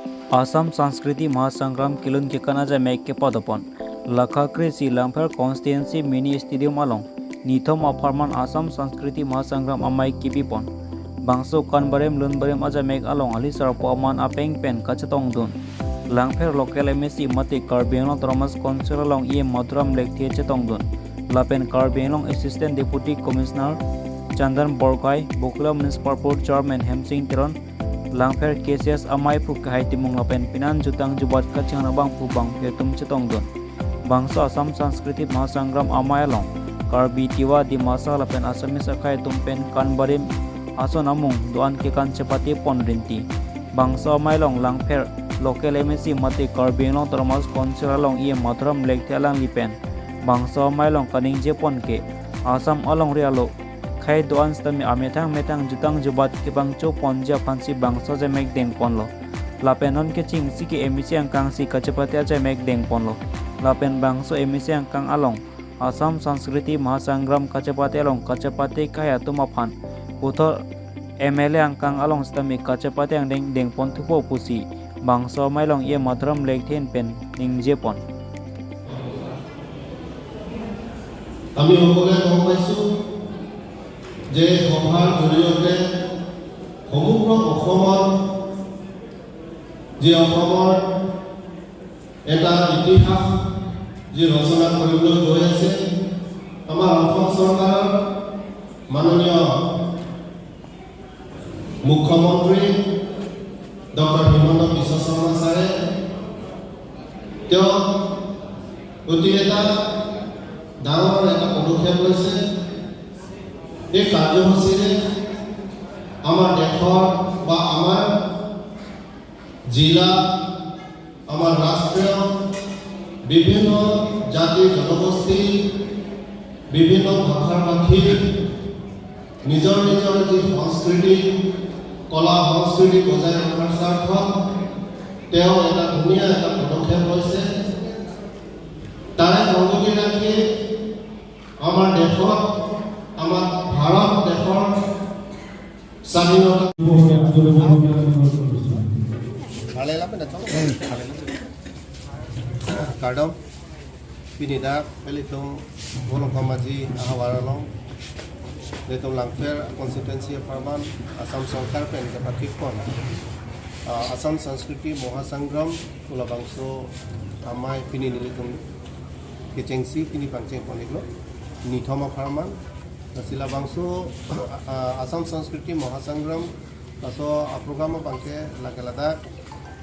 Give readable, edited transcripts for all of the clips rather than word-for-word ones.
आसाम संस्कृति महासंग्राम किलुन के कनाजा मैक के पदपन लखा कृषि लंफेर कॉन्स्टिट्यूंसी मिनी स्टेडियम आलों निथम अफारमान आसाम संस्कृति महासंग्राम अमाई किबिपन बांसो कानबारेम लुनबारेम आजा मैक आलों आली सरपमान आपेंग पेन कचतोंग दुन लंफेर लोकल एमएससी मते कार्बिआंग तरमस कौंसिल आलों ये मधुराम लेक थे चतोंग दुन लापेन कार्बिआंग assistant deputy commissioner Chandan Barkai बुकला municipal board chairman Hemsing Teron Langfer KCS amai pu kahai timung lapen pinan jutang jubat kacang nabang pu bang yetum cetong don bangsa Asam Sanskriti Mahasangram amai long karbi tiwa di masa lapen Asami sakai tumpen kan barim aso namung doan ke kan cepati pon rinti bangsa amai long Langfer local MSC mati karbi long termas konsil long iye matram lek telang lipen bangsa amai long kaning jepon ke Asam along rialo khai doan stami ametang metang jutang jubat ke bangcho ponja fansi bangso je mek deng ponlo lapenon ke ching si ke emisi angkang si kacepati aja mek deng ponlo lapen bangso emisi angkang along Asam Sanskriti Mahasangram kacepati along kacepati kaya tumaphan puthor MLA angkang along stami kacepati ang deng pon thupo pusi bangso mailong ye madram lek then pen ningje pon আমি সকলোৱে গম পাইছোঁ যে সভাৰ জৰিয়তে সমগ্ৰ অসমত যি অসমৰ এটা ইতিহাস যি ৰচনা কৰিবলৈ গৈ আছে আমাৰ অসম চৰকাৰৰ মাননীয় মুখ্যমন্ত্ৰী ডক্টৰ হিমন্ত বিশ্ব শৰ্মা ছাৰে তেওঁ অতি এটা ডাঙৰ এটা পদক্ষেপ লৈছে এই কাৰ্যসূচীৰে আমাৰ দেশৰ বা আমাৰ জিলা আমাৰ ৰাষ্ট্ৰীয় বিভিন্ন জাতি জনগোষ্ঠী বিভিন্ন ভাষাৰ ভাষী নিজৰ নিজৰ যি সংস্কৃতি কলা সংস্কৃতি বজাই ৰখাৰ স্বাৰ্থত তেওঁ এটা ধুনীয়া এটা পদক্ষেপ লৈছে তাৰে সংগতি ৰাখি আমাৰ দেশত আমাৰ ভাৰত দেশৰ স্বাধীনতা ভালে লাগে না কাৰ্ডম পিনিদা পেলিতং বনকমাজি আহাৱাৰলং লেতং লাংফেৰ কনস্টিটুৱেন্সি ফাৰমান আসাম চৰকাৰ পেন কাপাকিকন আসাম সংস্কৃতি মহাসংগ্ৰাম কুলাবাংশ আমাই পিনি নিলিতং কেচেংসি পিনি পাংচেং পনিকলো নিথম ফাৰমান Silabangso Asam Sanskriti Mahasangram aso program bangke lagalada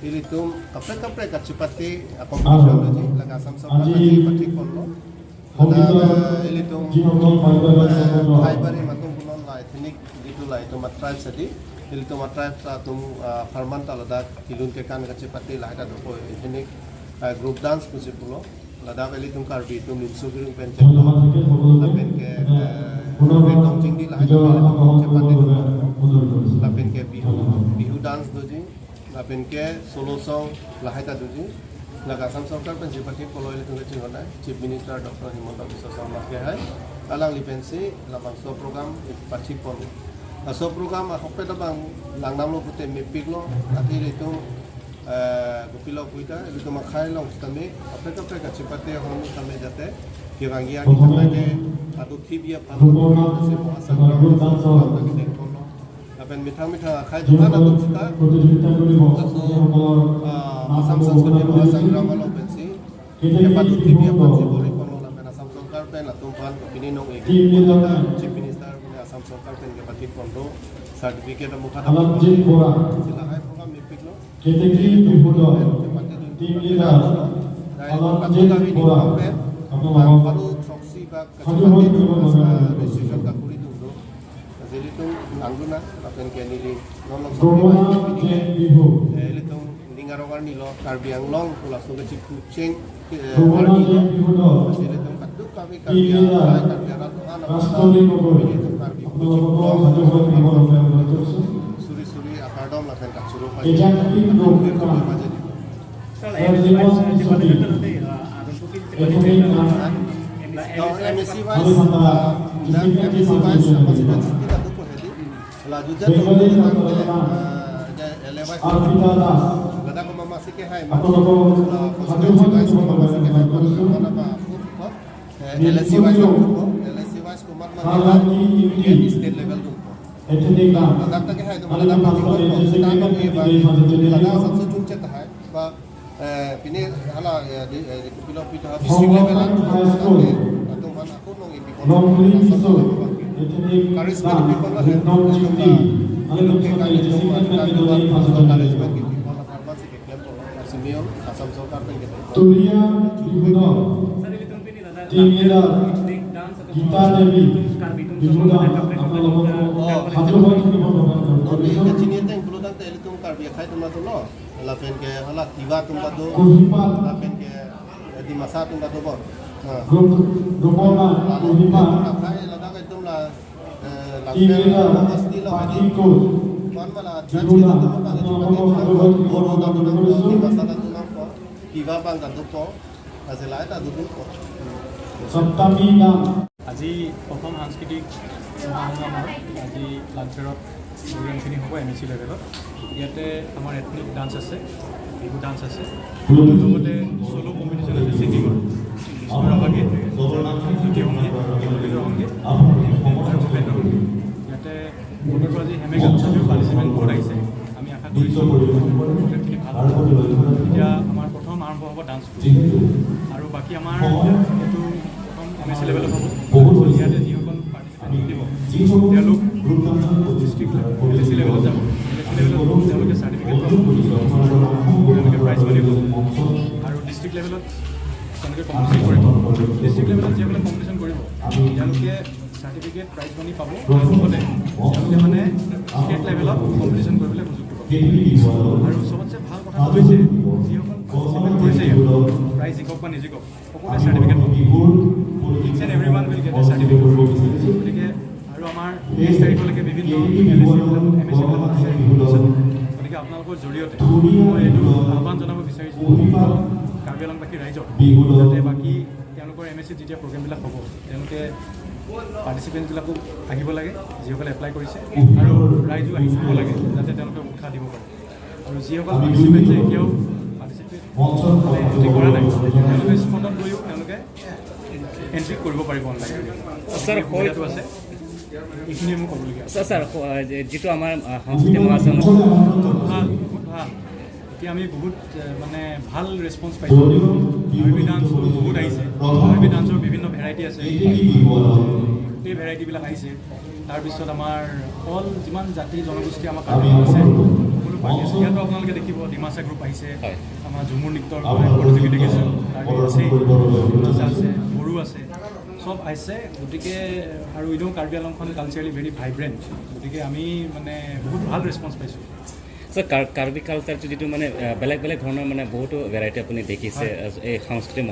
ilitum kapre kacipati competition loji laga Asam Sanskriti patik kollo ilitum haibari matung punon la ethnic gitu la itu matrai sadi ilitum matrai satum farman talada kilun ke kan kacipati la ada dopo ethnic group dance pusipulo lada ilitum karbi tum insugurung pencet lapen ke Petong tinggi lah aja cepat itu. Lapin ke bihu dance doji, lapin ke solo song lah itu doji. Laga Asam Sarkar pen seperti kalau itu nggak cingkona, Chief Minister Dr. Himanta Biswa Sarma ke hai, alang lipensi, labang so program pasti pon. So program aku pada bang langnam lo putih mepik lo, akhir itu gupilo puita, itu makai lo, kami apa cepat ya orang kami jate. Kirangia kita lagi atau tibia palu semua sangat lagi dekkono. Apen mitang khai juga atau kita Asam Sanskriti Mahasangram lo pensi. Palu tibia pensi boleh kono apen Asam Sarkar pen atau pan ini nong egi. Chief Minister Asam Sarkar pen ke patik kono sertifikat muka dapat. Silakan program mipik lo. Kita kini berbodo. Tibia. Alam kami di Kampung. Baru troksi bak kecepatan itu decision tak boleh dulu. Jadi itu angguna apa yang kini di nolong sampai ini itu ningarokan ni lo karbiang long pulas tu kecil kucing karbi lo. Jadi itu kadu kami karbiang ratu anak itu karbi kucing long suri akadom lah kan kacuru MSC wise konstitusi kita tu pun jadi. Lalu jadi elewat. Kadang বেছিকৈ হাই আপোনালোকক সাধুবাদ জনাব LSC wise kumat state level tu. Ladakh tak hai to Ladakh ka Ladakh sabse ऊंचे है बा पिने hala pilo district level तो one aku nong ipi karisma di people lah asam sarkar pen Tulia Dibuno Tingila Gita Devi Dibuno আপোনালোকক সাধুবাদ জনাব Kecinian yang perlu tante itu karbiak hai tempat tu lo, lapen ke hala tiba tempat tu, lapen ke di masa tempat tu bor. Gopala Kuhipan Hai ladak itu lah, Tingila pasti lo hari. Patiko Tuan malah Dibuno আপোনালোকক সাধুবাদ জনাব di masa tu nampak, tiba bang tu po, hasil lain tak tu po. সপ্তমী নাম আজি প্ৰথম সাংস্কৃতিক মহাসংগ্ৰামৰ আজি লাংফেৰত প্ৰগ্ৰেমখিনি হ'ব MSc লেভেলত ইয়াতে আমাৰ এথনিক ডান্স আছে বিহু ডান্স আছে লগতে চ'ল' কম্পিটিশ্যন আছে ছিংগিঙৰ ৰাভাগীত জ্যোতি সংগীত সংগীতৰ সংগীত আৰু ভূপেন্দ্ৰ সংগীত ইয়াতে বতৰটো আজি হেমেকা যদিও পাৰ্টিচিপেণ্ট বহুত আহিছে আমি আশা কৰিছোঁ প্ৰগ্ৰেমখিনি ভাল হ'ব এতিয়া আমাৰ প্ৰথম আৰম্ভ হ'ব ডান্স আৰু বাকী আমাৰ এইটো MSc লেভেলত হ'ব ইয়াতে যিসকল পাৰ্টিচিপেণ্ট দিব তেওঁলোক ডিষ্ট্ৰিক্ট LSC লেভেলত যাব LSC লেভেলত তেওঁলোকে চাৰ্টিফিকেট পাব তেওঁলোকে প্ৰাইজ মানি পাব আৰু ডিষ্ট্ৰিক্ট লেভেলত তেওঁলোকে কম্পিটিশ্যন কৰিব ডিষ্ট্ৰিক্ট লেভেলত যিসকলে কম্পিটিশ্যন কৰিব তেওঁলোকে চাৰ্টিফিকেট প্ৰাইজ মানি পাব লগতে তেওঁলোকে মানে ষ্টেট লেভেলত কম্পিটিশ্যন কৰিবলৈ সুযোগ পাব আৰু চবতছে ভাল কথাটো হৈছে যিসকল পাৰ্টিচিপেণ্ট কৰিছে প্ৰাইজ জিকক বা নিজিকক সকলোৱে চাৰ্টিফিকেট পাব each and everyone will get a certificate গতিকে আৰু আমাৰ 23 তাৰিখলৈকে বিভিন্ন MSc গতিকে আপোনালোকৰ জৰিয়তে মই এইটো আহ্বান জনাব বিচাৰিছোঁ কাৰ্বি আংলংবাসী ৰাইজক যাতে বাকী তেওঁলোকৰ MSc যেতিয়া প্ৰগ্ৰেমবিলাক হ'ব তেওঁলোকে পাৰ্টিচিপেণ্টবিলাকো আহিব লাগে যিসকলে এপ্লাই কৰিছে আৰু ৰাইজো আহিব লাগে যাতে তেওঁলোকে উৎসাহ দিব পাৰে আৰু যিসকল পাৰ্টিচিপেণ্টে এতিয়াও পাৰ্টিচিপেট কৰা নাই তেওঁলোকে স্পটত গৈও তেওঁলোকে এণ্ট্ৰি কৰিব পাৰিব অনলাইন স্যাৰ সুবিধাটো আছে এইখিনিয়ে মোক ক'বলগীয়া স্যাৰ যিটো আমাৰ সাংস্কৃতিক মহাসংঘ ভাল বহুত ভাল এতিয়া আমি বহুত মানে ভাল ৰেছপন্স পাইছোঁ কাৰ্বি ডান্স বহুত আহিছে কাৰ্বি ডান্সৰ বিভিন্ন ভেৰাইটি আছে গোটেই ভেৰাইটিবিলাক আহিছে তাৰপিছত আমাৰ অল যিমান জাতি জনগোষ্ঠী আমাৰ কাৰ্বি আছে সকলো পাৰ্টি আছে ইয়াতো আপোনালোকে দেখিব ডিমাচা গ্ৰুপ আহিছে আমাৰ ঝুমুৰ নৃত্যৰ প্ৰতিযোগী দেখিছোঁ ডিমাচা আছে বড়ো আছে সব আহিছে গতিকে আৰু ইনেও কাৰ্বি আংলংখন কালচাৰেলি ভেৰি ভাইব্ৰেণ্ট গতিকে আমি মানে বহুত ভাল ৰেছপন্স পাইছোঁ স্যাৰ কাৰ্বি কালচাৰটো যিটো মানে বেলেগ বেলেগ ধৰণৰ মানে বহুতো ভেৰাইটি আপুনি দেখিছে এই সাংস্কৃতিক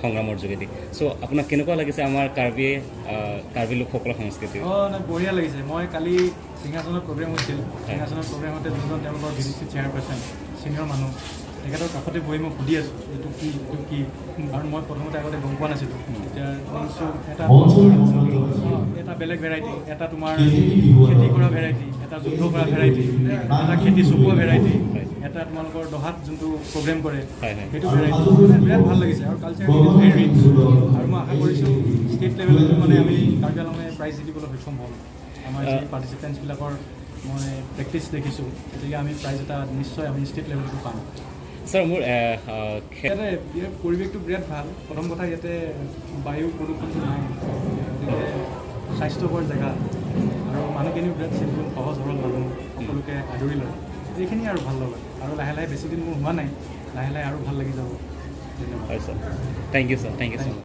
সংগ্ৰামৰ যোগেদি চ' আপোনাক কেনেকুৱা লাগিছে আমাৰ কাৰ্বি লোকসকলৰ সংস্কৃতি বঢ়িয়া লাগিছে মই কালি সিংহাসনৰ প্ৰগ্ৰেম হৈছিল সিংহাসনৰ প্ৰগ্ৰেমতে যোনজন তেওঁলোকৰ BDC চেয়াৰপাৰ্চন ছিনিয়ৰ মানুহ তেখেতৰ কাষতে বহি মই সুধি আছোঁ এইটো কি আৰু মই প্ৰথমতে আগতে গম পোৱা নাছিলোঁ এতিয়া এটা বেলেগ ভেৰাইটি এটা তোমাৰ খেতি কৰা ভেৰাইটি এটা যুদ্ধ কৰা ভেৰাইটি এটা খেতি চপোৱা ভেৰাইটি এটা তোমালোকৰ দহাত যোনটো প্ৰগ্ৰেম কৰে সেইটো ভেৰাইটি বিৰাট ভাল লাগিছে আৰু কালচাৰ ভেৰি ৰিচ আৰু মই আশা কৰিছোঁ ষ্টেট লেভেলতো মানে আমি কাৰ্বি আংলঙে প্ৰাইজ জিকিবলৈ সক্ষম হ'ম আমাৰ যি পাৰ্টিচিপেণ্টছবিলাকৰ মই প্ৰেক্টিছ দেখিছোঁ গতিকে আমি প্ৰাইজ এটা নিশ্চয় আমি ষ্টেট লেভেলতো পাম স্যাৰ মোৰ ইয়াতে পৰিৱেশটো বিৰাট ভাল প্ৰথম কথা ইয়াতে বায়ু প্ৰদূষণটো নাই গতিকে স্বাস্থ্যকৰ জেগা আৰু মানুহখিনিও বিৰাট চিম্পুল সহজ সৰল মানুহ সকলোকে আদৰি লয় এইখিনি আৰু ভাল লগা আৰু লাহে লাহে বেছিদিন মোৰ হোৱা নাই লাহে লাহে আৰু ভাল লাগি যাব ধন্যবাদ হয় ছাৰ থেংক ইউ ছাৰ